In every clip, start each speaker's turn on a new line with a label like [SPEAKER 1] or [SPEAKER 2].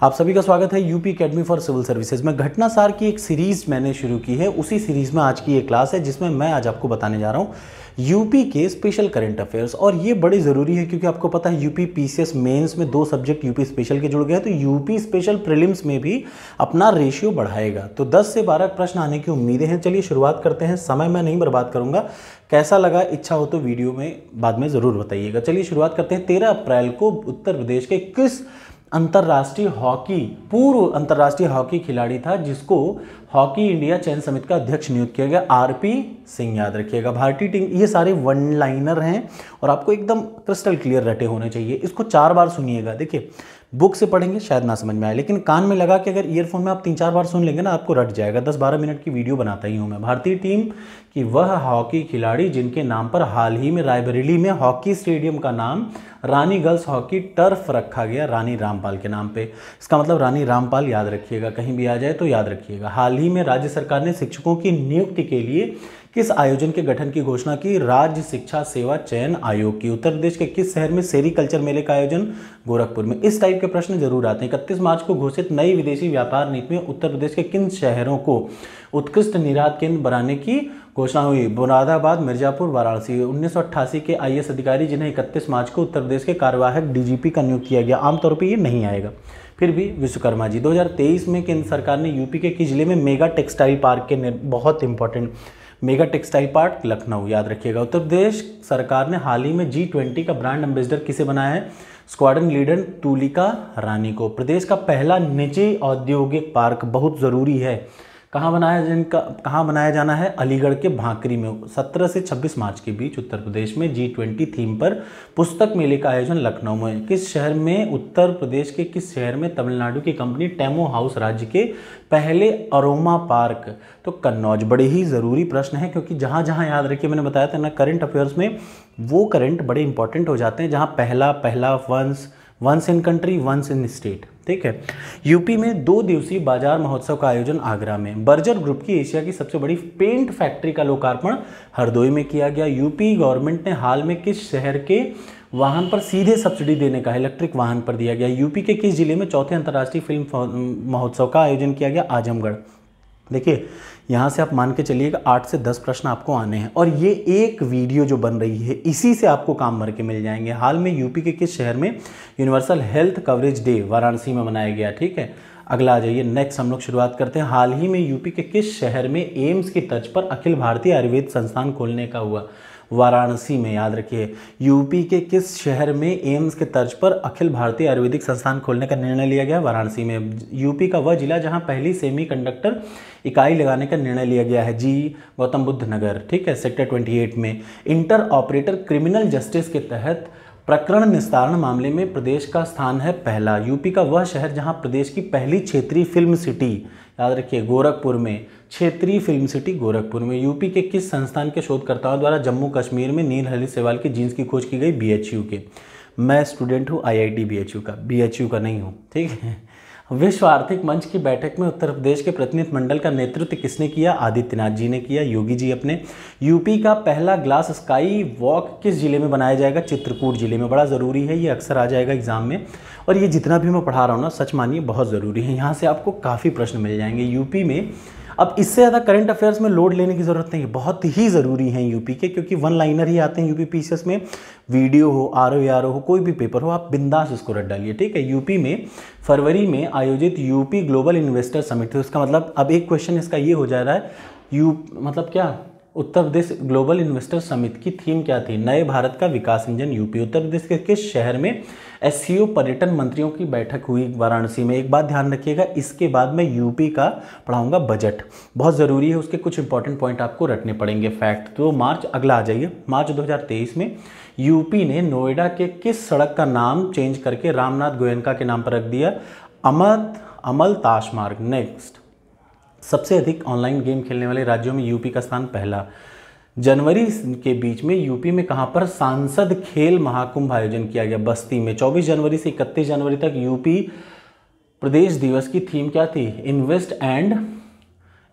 [SPEAKER 1] आप सभी का स्वागत है UP Academy for Civil Services में। घटनासार की एक सीरीज मैंने शुरू की है, उसी सीरीज में आज की एक क्लास है जिसमें मैं आज आपको बताने जा रहा हूँ यूपी के स्पेशल करंट अफेयर्स। और ये बड़ी ज़रूरी है क्योंकि आपको पता है यूपी पीसीएस मेंस में 2 सब्जेक्ट यूपी स्पेशल के जुड़ गए हैं, तो यूपी स्पेशल प्रीलिम्स में भी अपना रेशियो बढ़ाएगा। तो 10 से 12 प्रश्न आने की उम्मीदें हैं। चलिए शुरुआत करते हैं। समय मैं नहीं बर्बाद करूंगा। कैसा लगा, इच्छा हो तो वीडियो में बाद में ज़रूर बताइएगा। चलिए शुरुआत करते हैं। 13 अप्रैल को उत्तर प्रदेश के किस पूर्व अंतर्राष्ट्रीय हॉकी खिलाड़ी था जिसको हॉकी इंडिया चयन समिति का अध्यक्ष नियुक्त किया गया? आरपी सिंह, याद रखिएगा। भारतीय टीम, ये सारे वन लाइनर हैं और आपको एकदम क्रिस्टल क्लियर रटे होने चाहिए। इसको 4 बार सुनिएगा। देखिए, बुक से पढ़ेंगे शायद ना समझ में आए, लेकिन कान में लगा के अगर ईयरफोन में आप 3-4 बार सुन लेंगे ना, आपको रट जाएगा। 10-12 मिनट की वीडियो बनाता ही हूँ मैं। भारतीय टीम की वह हॉकी खिलाड़ी जिनके नाम पर हाल ही में रायबरेली में हॉकी स्टेडियम का नाम रानी गर्ल्स हॉकी टर्फ रखा गया, रानी रामपाल के नाम पे। इसका मतलब रानी रामपाल, याद रखिएगा, कहीं भी आ जाए तो याद रखिएगा। हाल ही में राज्य सरकार ने शिक्षकों की नियुक्ति के लिए किस आयोजन के गठन की घोषणा की? राज्य शिक्षा सेवा चयन आयोग की। उत्तर प्रदेश के किस शहर में सेरीकल्चर मेले का आयोजन? गोरखपुर में। इस टाइप के प्रश्न जरूर आते हैं। 31 मार्च को घोषित नई विदेशी व्यापार नीति में उत्तर प्रदेश के किन शहरों को उत्कृष्ट निर्यात केंद्र बनाने की घोषणा हुई? मुरादाबाद, मिर्जापुर, वाराणसी। 1988 के आईएएस अधिकारी जिन्हें 31 मार्च को उत्तर प्रदेश के कार्यवाहक डीजीपी का नियुक्त किया गया। आमतौर पर ये नहीं आएगा, फिर भी विश्वकर्मा जी। 2023 में केंद्र सरकार ने यूपी के किस जिले में मेगा टेक्सटाइल पार्क के बहुत important mega textile park? Lucknow, याद रखिएगा। उत्तर प्रदेश सरकार ने हाल ही में G20 का ब्रांड एम्बेसडर किसे बनाया है? स्क्वाड्रन लीडर तुलिका रानी को। प्रदेश का पहला निजी औद्योगिक पार्क बहुत ज़रूरी है, कहाँ बनाया जाना है? अलीगढ़ के भांकरी में। 17 से 26 मार्च के बीच उत्तर प्रदेश में G20 थीम पर पुस्तक मेले का आयोजन लखनऊ में। किस शहर में, उत्तर प्रदेश के किस शहर में तमिलनाडु की कंपनी टेमो हाउस राज्य के पहले अरोमा पार्क? तो कन्नौज। बड़े ही ज़रूरी प्रश्न है क्योंकि जहाँ जहाँ, याद रखिए, मैंने बताया था ना, करंट अफेयर्स में वो करंट बड़े इंपॉर्टेंट हो जाते हैं जहाँ पहला once in country, once in state. ठीक है। यूपी में 2 दिवसीय बाजार महोत्सव का आयोजन आगरा में। बर्जर ग्रुप की एशिया की सबसे बड़ी पेंट फैक्ट्री का लोकार्पण हरदोई में किया गया। यूपी गवर्नमेंट ने हाल में किस शहर के वाहन पर सीधे सब्सिडी देने का इलेक्ट्रिक वाहन पर दिया गया? यूपी के किस जिले में 4थे अंतर्राष्ट्रीय फिल्म महोत्सव का आयोजन किया गया? आजमगढ़। देखिए, यहाँ से आप मान के चलिएगा 8 से 10 प्रश्न आपको आने हैं और ये एक वीडियो जो बन रही है इसी से आपको काम भर के मिल जाएंगे। हाल में यूपी के किस शहर में universal health coverage day? Varanasi में मनाया गया। ठीक है, अगला आ जाइए। नेक्स्ट हम लोग शुरुआत करते हैं। हाल ही में यूपी के किस शहर में एम्स की तर्ज पर अखिल भारतीय आयुर्वेद संस्थान खोलने का हुआ? वाराणसी में, याद रखिए। यूपी के किस शहर में एम्स के तर्ज पर अखिल भारतीय आयुर्वेदिक संस्थान खोलने का निर्णय लिया गया? वाराणसी में। यूपी का वह जिला जहां पहली सेमीकंडक्टर इकाई लगाने का निर्णय लिया गया है? गौतम बुद्ध नगर। ठीक है, सेक्टर 28 में। इंटर ऑपरेटर क्रिमिनल जस्टिस के तहत प्रकरण निस्तारण मामले में प्रदेश का स्थान है पहला। यूपी का वह शहर जहां प्रदेश की पहली क्षेत्रीय फिल्म सिटी, याद रखिए, गोरखपुर में। क्षेत्रीय फिल्म सिटी गोरखपुर में। यूपी के किस संस्थान के शोधकर्ताओं द्वारा जम्मू कश्मीर में नील हरित शैवाल की जीन्स की खोज की गई? BHU के। मैं स्टूडेंट हूँ IIT BHU का, BHU का नहीं हूँ। ठीक है। विश्व आर्थिक मंच की बैठक में उत्तर प्रदेश के प्रतिनिधि मंडल का नेतृत्व किसने किया? आदित्यनाथ जी ने किया, योगी जी अपने। यूपी का पहला ग्लास स्काई वॉक किस जिले में बनाया जाएगा? चित्रकूट जिले में। बड़ा ज़रूरी है, ये अक्सर आ जाएगा एग्जाम में। और ये जितना भी मैं पढ़ा रहा हूँ ना, सच मानिए बहुत ज़रूरी है। यहाँ से आपको काफ़ी प्रश्न मिल जाएंगे यूपी में। अब इससे ज़्यादा करंट अफेयर्स में लोड लेने की ज़रूरत नहीं है, बहुत ही ज़रूरी हैं यूपी के, क्योंकि वन लाइनर ही आते हैं यूपी पीसीएस में। वीडियो हो, RO हो, कोई भी पेपर हो, आप बिंदास इसको रट डालिए। ठीक है। यूपी में फरवरी में आयोजित यूपी ग्लोबल इन्वेस्टर समिट, तो इसका मतलब अब एक क्वेश्चन इसका ये हो जा रहा है, मतलब क्या, Uttar Pradesh global investor summit की थीम क्या थी? नए भारत का विकास इंजन यूपी। उत्तर प्रदेश के किस शहर में SCO पर्यटन मंत्रियों की बैठक हुई? वाराणसी में। एक बात ध्यान रखिएगा, इसके बाद मैं यूपी का पढ़ाऊंगा बजट, बहुत ज़रूरी है, उसके कुछ इंपॉर्टेंट पॉइंट आपको रटने पड़ेंगे, फैक्ट। तो मार्च, अगला आ जाइए। मार्च 2023 में यूपी ने नोएडा के किस सड़क का नाम चेंज करके रामनाथ गोयनका के नाम पर रख दिया? अमल ताश मार्ग। नेक्स्ट, सबसे अधिक ऑनलाइन गेम खेलने वाले राज्यों में यूपी का स्थान पहला। जनवरी के बीच में यूपी में कहां पर सांसद खेल महाकुंभ आयोजन किया गया? बस्ती में। 24 जनवरी से 31 जनवरी तक यूपी प्रदेश दिवस की थीम क्या थी? Invest and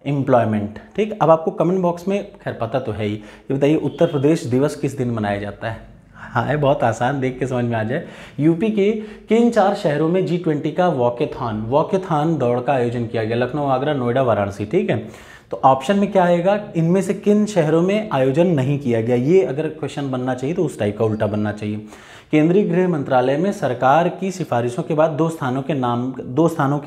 [SPEAKER 1] employment. ठीक। अब आपको कमेंट बॉक्स में, खैर पता तो है ही, ये बताइए उत्तर प्रदेश दिवस किस दिन मनाया जाता है? हाँ है, बहुत आसान, देख के समझ में आ जाए। यूपी के किन 4 शहरों में G20 का वॉकेथॉन दौड़ का आयोजन किया गया? लखनऊ, आगरा, नोएडा, वाराणसी। ठीक है, तो ऑप्शन में क्या आएगा, इनमें से किन शहरों में आयोजन नहीं किया गया? ये अगर क्वेश्चन बनना चाहिए तो उस टाइप का उल्टा बनना चाहिए। केंद्रीय गृह मंत्रालय में सरकार की सिफारिशों के बाद 2 स्थानों के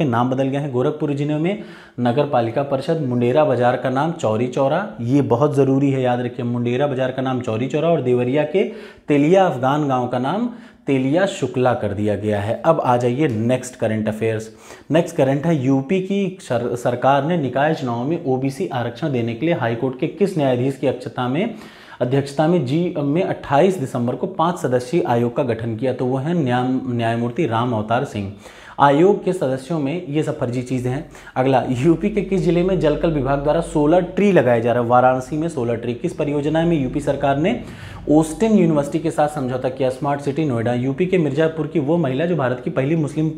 [SPEAKER 1] नाम बदल गए हैं। गोरखपुर जिले में नगर पालिका परिषद, मुंडेरा बाजार का नाम चौरी चौरा, ये बहुत ज़रूरी है, याद रखिए, मुंडेरा बाजार का नाम चौरी चौरा, और देवरिया के तेलिया अफगान गांव का नाम तेलिया शुक्ला कर दिया गया है। अब आ जाइए next current affairs. Next current है, यूपी की सरकार ने निकाय चुनाव में ओबीसी आरक्षण देने के लिए हाईकोर्ट के किस न्यायाधीश की अध्यक्षता में 28 दिसंबर को 5 सदस्यीय आयोग का गठन किया? तो वो है न्यायमूर्ति राम अवतार सिंह। आयोग के सदस्यों में ये सब फर्जी चीज़ें हैं। अगला, यूपी के किस जिले में जलकल विभाग द्वारा 16 ट्री लगाए जा रहे हैं? वाराणसी में 16 ट्री। किस परियोजना में यूपी सरकार ने ऑस्टिन यूनिवर्सिटी के साथ समझौता किया? Smart city Noida. यूपी के मिर्जापुर की वो महिला जो भारत की पहली मुस्लिम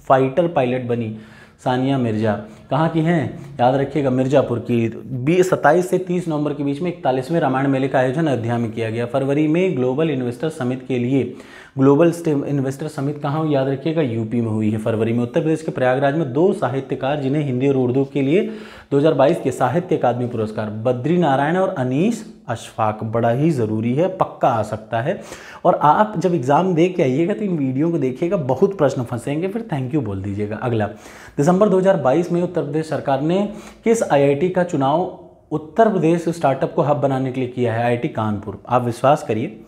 [SPEAKER 1] फाइटर पायलट बनी, सानिया मिर्जा, कहाँ की हैं? याद रखिएगा, मिर्जापुर की। 27 से 30 नवंबर के बीच में 41वें रामायण मेले का आयोजन अयोध्या में किया गया। फरवरी में ग्लोबल इन्वेस्टर समिट के लिए ग्लोबल इन्वेस्टर समिट कहाँ हुई? याद रखिएगा, यूपी में हुई है फरवरी में। उत्तर प्रदेश के प्रयागराज में 2 साहित्यकार जिन्हें हिंदी और उर्दू के लिए 2022 के साहित्य अकादमी पुरस्कार, बद्री नारायण और अनीस अशफाक, बड़ा ही ज़रूरी है, पक्का आ सकता है। और आप जब एग्ज़ाम दे के आइएगा तो इन वीडियो को देखिएगा, बहुत प्रश्न फंसेंगे, फिर थैंक यू बोल दीजिएगा। अगला, दिसंबर 2022 में उत्तर प्रदेश सरकार ने किस आईआईटी का चुनाव उत्तर प्रदेश स्टार्टअप को हब बनाने के लिए किया है? आईआईटी कानपुर। आप विश्वास करिए,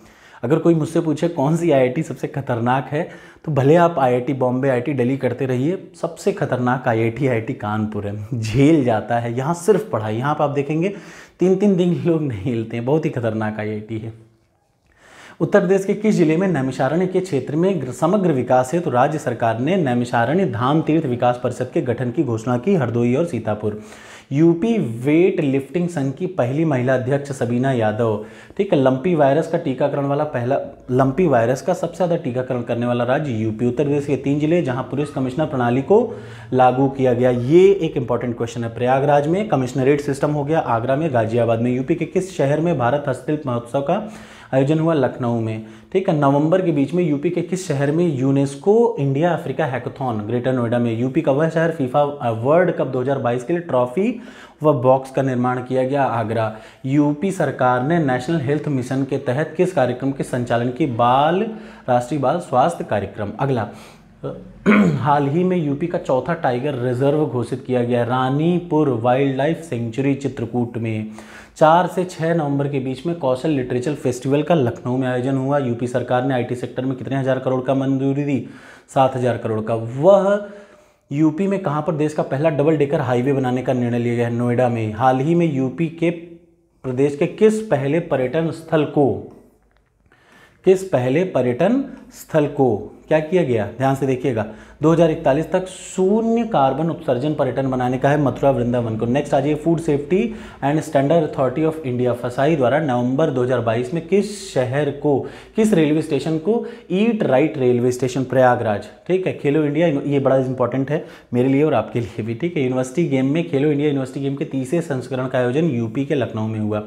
[SPEAKER 1] अगर कोई मुझसे पूछे कौन सी आईआईटी सबसे खतरनाक है, तो भले आप आईआईटी बॉम्बे, आईआईटी दिल्ली करते रहिए, सबसे खतरनाक आईआईटी कानपुर है। झेल जाता है, यहाँ सिर्फ पढ़ाई, यहाँ पर आप देखेंगे 3-3 दिन लोग नहीं हिलते हैं, बहुत ही खतरनाक आईआईटी है। उत्तर प्रदेश के किस जिले में नैमिषारण्य के क्षेत्र में समग्र विकास है? तो राज्य सरकार ने नैमिषारण्य धाम तीर्थ विकास परिषद के गठन की घोषणा की, हरदोई और सीतापुर। यूपी वेट लिफ्टिंग संघ की पहली महिला अध्यक्ष सबीना यादव। ठीक है, लंपी वायरस का सबसे ज़्यादा टीकाकरण करने वाला राज्य यूपी। उत्तर प्रदेश के 3 जिले जहां पुलिस कमिश्नर प्रणाली को लागू किया गया, ये एक इंपॉर्टेंट क्वेश्चन है। प्रयागराज में कमिश्नरेट सिस्टम हो गया, आगरा में, गाजियाबाद में। यूपी के किस शहर में भारत हस्तशिल्प महोत्सव का आयोजन हुआ? लखनऊ में। ठीक है, नवंबर के बीच में यूपी के किस शहर में UNESCO India Africa hackathon, greater Noida में। यूपी का वह शहर फीफा वर्ल्ड कप 2022 के लिए ट्रॉफी व बॉक्स का निर्माण किया गया? आगरा। यूपी सरकार ने नेशनल हेल्थ मिशन के तहत किस कार्यक्रम के संचालन की? राष्ट्रीय बाल स्वास्थ्य कार्यक्रम। अगला, हाल ही में यूपी का चौथा टाइगर रिजर्व घोषित किया गया, Ranipur wild life sanctuary Chitrakoot में। 4 से 6 नवंबर के बीच में कौशल लिटरेचर फेस्टिवल का लखनऊ में आयोजन हुआ। यूपी सरकार ने आईटी सेक्टर में कितने हज़ार करोड़ का मंजूरी दी? 7,000 करोड़ का। वह यूपी में कहाँ पर देश का पहला डबल डेकर हाईवे बनाने का निर्णय लिया गया है? नोएडा में। हाल ही में यूपी के प्रदेश के किस पहले पर्यटन स्थल को क्या किया गया? ध्यान से देखिएगा, 2041 तक शून्य कार्बन उत्सर्जन पर्यटन बनाने का है, मथुरा वृंदावन को। नेक्स्ट आ जाइए, food safety and standard authority of India फसाई द्वारा नवंबर 2022 में किस रेलवे स्टेशन को eat right railway station, Prayagraj. ठीक है, खेलो इंडिया, ये बड़ा इंपॉर्टेंट है मेरे लिए और आपके लिए भी। ठीक है, यूनिवर्सिटी गेम में खेलो इंडिया यूनिवर्सिटी गेम के 30वें संस्करण का आयोजन यूपी के लखनऊ में हुआ।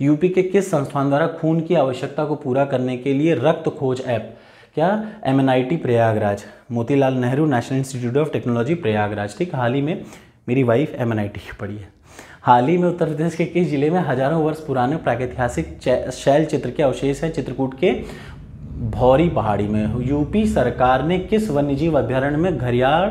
[SPEAKER 1] यूपी के किस संस्थान द्वारा खून की आवश्यकता को पूरा करने के लिए रक्त खोज ऐप, क्या? MNIT Prayagraj. Motilal Nehru national institute of technology Prayagraj. ठीक, हाल ही में मेरी वाइफ MNIT की पढ़ी है। हाल ही में उत्तर प्रदेश के किस जिले में हजारों वर्ष पुराने प्रागैतिहासिक शैल चित्र के अवशेष हैं? चित्रकूट के भौरी पहाड़ी में। यूपी सरकार ने किस वन्यजीव अभ्यारण्य में घड़ियाल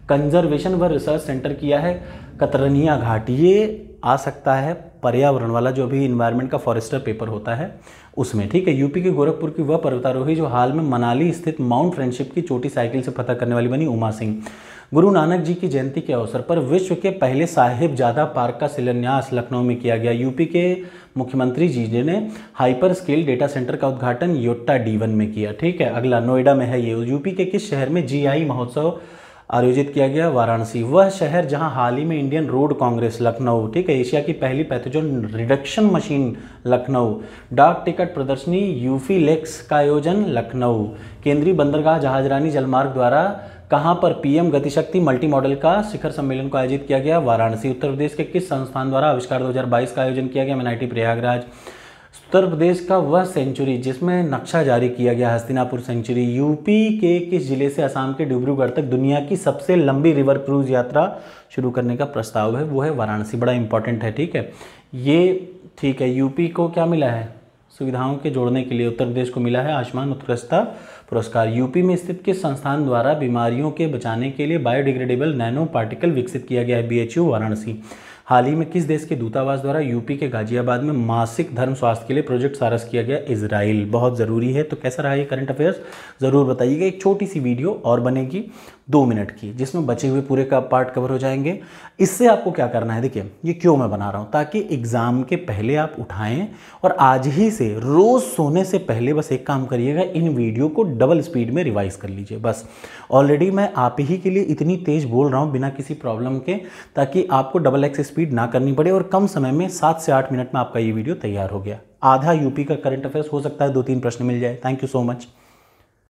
[SPEAKER 1] कंजर्वेशन व रिसर्च सेंटर किया है? कतरनिया घाट। ये आ सकता है पर्यावरण वाला, जो अभी इन्वायरमेंट का फॉरेस्टर पेपर होता है उसमें। ठीक है, यूपी के गोरखपुर की वह पर्वतारोही जो हाल में मनाली स्थित माउंट फ्रेंडशिप की चोटी साइकिल से फतह करने वाली बनी, उमा सिंह। गुरु नानक जी की जयंती के अवसर पर विश्व के पहले साहिबजादा पार्क का शिलान्यास लखनऊ में किया गया। यूपी के मुख्यमंत्री जी ने हाइपर स्केल डेटा सेंटर का उद्घाटन योट्टा D1 में किया। ठीक है, अगला नोएडा में है ये। यूपी के किस शहर में GI महोत्सव आयोजित किया गया? वाराणसी। वह शहर जहां हाल ही में इंडियन रोड कांग्रेस, लखनऊ। ठीक है, एशिया की पहली पैथोजन रिडक्शन मशीन, लखनऊ। डाक टिकट प्रदर्शनी यूफी लेक्स का आयोजन, लखनऊ। केंद्रीय बंदरगाह जहाजरानी जलमार्ग द्वारा कहां पर PM गतिशक्ति मल्टी मॉडल का शिखर सम्मेलन को आयोजित किया गया? वाराणसी। उत्तर प्रदेश के किस संस्थान द्वारा आविष्कार 2022 का आयोजन किया गया? MNIT प्रयागराज। उत्तर प्रदेश का वह सेंचुरी जिसमें नक्शा जारी किया गया हस्तिनापुर सेंचुरी। यूपी के किस जिले से असम के डिब्रूगढ़ तक दुनिया की सबसे लंबी रिवर क्रूज यात्रा शुरू करने का प्रस्ताव है? वो है वाराणसी। बड़ा इंपॉर्टेंट है, ठीक है ये, ठीक है। यूपी को क्या मिला है? सुविधाओं के जोड़ने के लिए उत्तर प्रदेश को मिला है आयुष्मान उत्कृष्टता पुरस्कार। यूपी में स्थित किस संस्थान द्वारा बीमारियों के बचाने के लिए बायोडिग्रेडेबल नैनो पार्टिकल विकसित किया गया है? BHU वाराणसी। हाल ही में किस देश के दूतावास द्वारा यूपी के गाजियाबाद में मासिक धर्म स्वास्थ्य के लिए प्रोजेक्ट सारस किया गया? इजराइल। बहुत ज़रूरी है। तो कैसा रहा ये करंट अफेयर्स, ज़रूर बताइएगा। एक छोटी सी वीडियो और बनेगी 2 मिनट की, जिसमें बचे हुए पूरे का पार्ट कवर हो जाएंगे। इससे आपको क्या करना है, देखिए ये क्यों मैं बना रहा हूँ, ताकि एग्ज़ाम के पहले आप उठाएं और आज ही से रोज़ सोने से पहले बस एक काम करिएगा, इन वीडियो को डबल स्पीड में रिवाइज कर लीजिए बस। ऑलरेडी मैं आप ही के लिए इतनी तेज़ बोल रहा हूँ बिना किसी प्रॉब्लम के, ताकि आपको डबल एक्स स्पीड ना करनी पड़े और कम समय में 7 से 8 मिनट में आपका ये वीडियो तैयार हो गया। आधा यूपी का करंट अफेयर्स हो सकता है 2-3 प्रश्न मिल जाए। Thank you so much.